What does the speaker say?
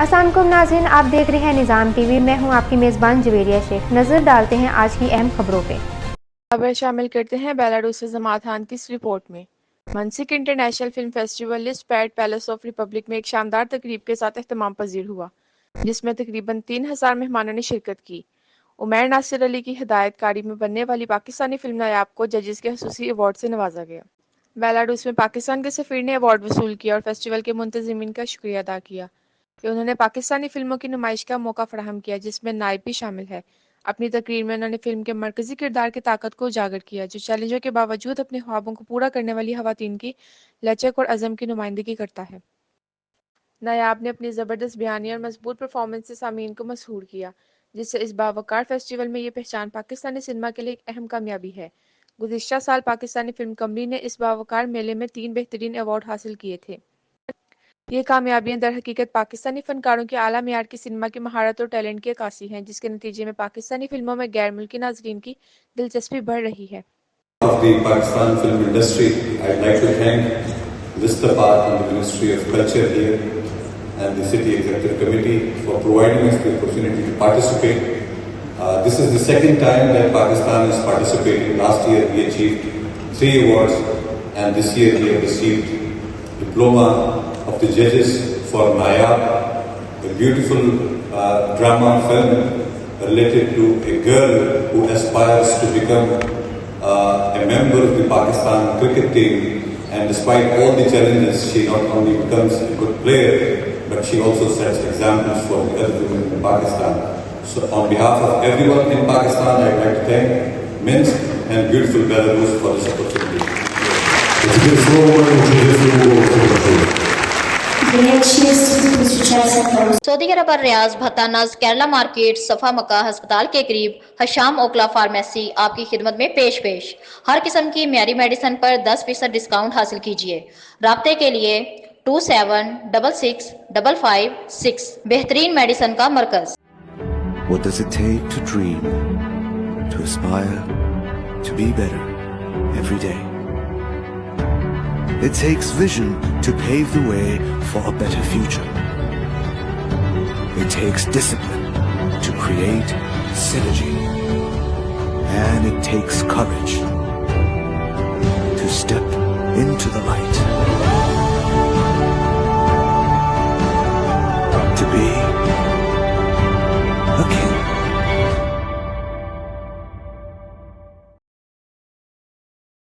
السلام علیکم ناظرین، آپ دیکھ رہے ہیں نظام ٹی وی۔ میں ہوں آپ کی میزبان جویریہ شیخ۔ نظر ڈالتے ہیں آج کی اہم خبروں پہ۔ خبر شامل کرتے ہیں بیلاروس سے جماعت خان کی اس رپورٹ میں۔ Minsk international film festival Listapad palace of republic میں ایک شاندار تقریب کے ساتھ اہتمام پذیر ہوا، جس میں تقریباً 3000 مہمانوں نے شرکت کی۔ عمیر ناصر علی کی ہدایت کاری میں بننے والی پاکستانی فلم نایاب کو ججز کے خصوصی ایوارڈ سے نوازا گیا۔ بیلاروس میں پاکستان کے سفیر نے ایوارڈ وصول کیا اور فیسٹیول کے منتظمین کا شکریہ ادا کیا کہ انہوں نے پاکستانی فلموں کی نمائش کا موقع فراہم کیا، جس میں نائب بھی شامل ہے۔ اپنی تقریر میں انہوں نے فلم کے مرکزی کردار کی طاقت کو اجاگر کیا، جو چیلنجوں کے باوجود اپنے خوابوں کو پورا کرنے والی خواتین کی لچک اور عزم کی نمائندگی کرتا ہے۔ نایاب نے اپنی زبردست بیانیے اور مضبوط پرفارمنس سے سامعین کو مسحور کیا، جس سے اس باوقار فیسٹیول میں یہ پہچان پاکستانی سینما کے لیے ایک اہم کامیابی ہے۔ گزشتہ سال پاکستانی فلم کمری نے اس باوقار میلے میں 3 بہترین ایوارڈ حاصل کیے تھے۔ یہ کامیابیاں در حقیقت پاکستانی فنکاروں کی اعلیٰ معیار کی سینما کی مہارت اور ٹیلنٹ کی عکاسی ہیں، جس کے نتیجے میں پاکستانی فلموں میں غیر ملکی ناظرین کی دلچسپی بڑھ رہی ہے۔ Of the Pakistan film industry, I'd like to thank Vista Park and the Ministry of Culture here and the City Executive Committee for providing us the opportunity to participate. This is the second time that Pakistan is participating. Last year we achieved 3 awards and this year we have received diploma of the judges for Nayab, a beautiful drama film related to a girl who aspires to become a member of the Pakistan cricket team, and despite all the challenges, she not only becomes a good player, but she also sets examples for the other women in Pakistan. So on behalf of everyone in Pakistan, I'd like to thank Minsk and beautiful Belarus for this opportunity. Saudi Arab Riyadh بھتانز Kerala market Safa Makkah ہسپتال کے قریب حشام اوکلا pharmacy آپ کی خدمت میں پیش ہر قسم کی معیاری میڈیسن پر 10% ڈسکاؤنٹ حاصل کیجیے۔ رابطے کے لیے 27665556 بہترین میڈیسن کا مرکز۔ What does it take to dream, to aspire, to be better every day? It takes vision to pave the way for a better future. It takes discipline to create synergy. And it takes courage to step into the light.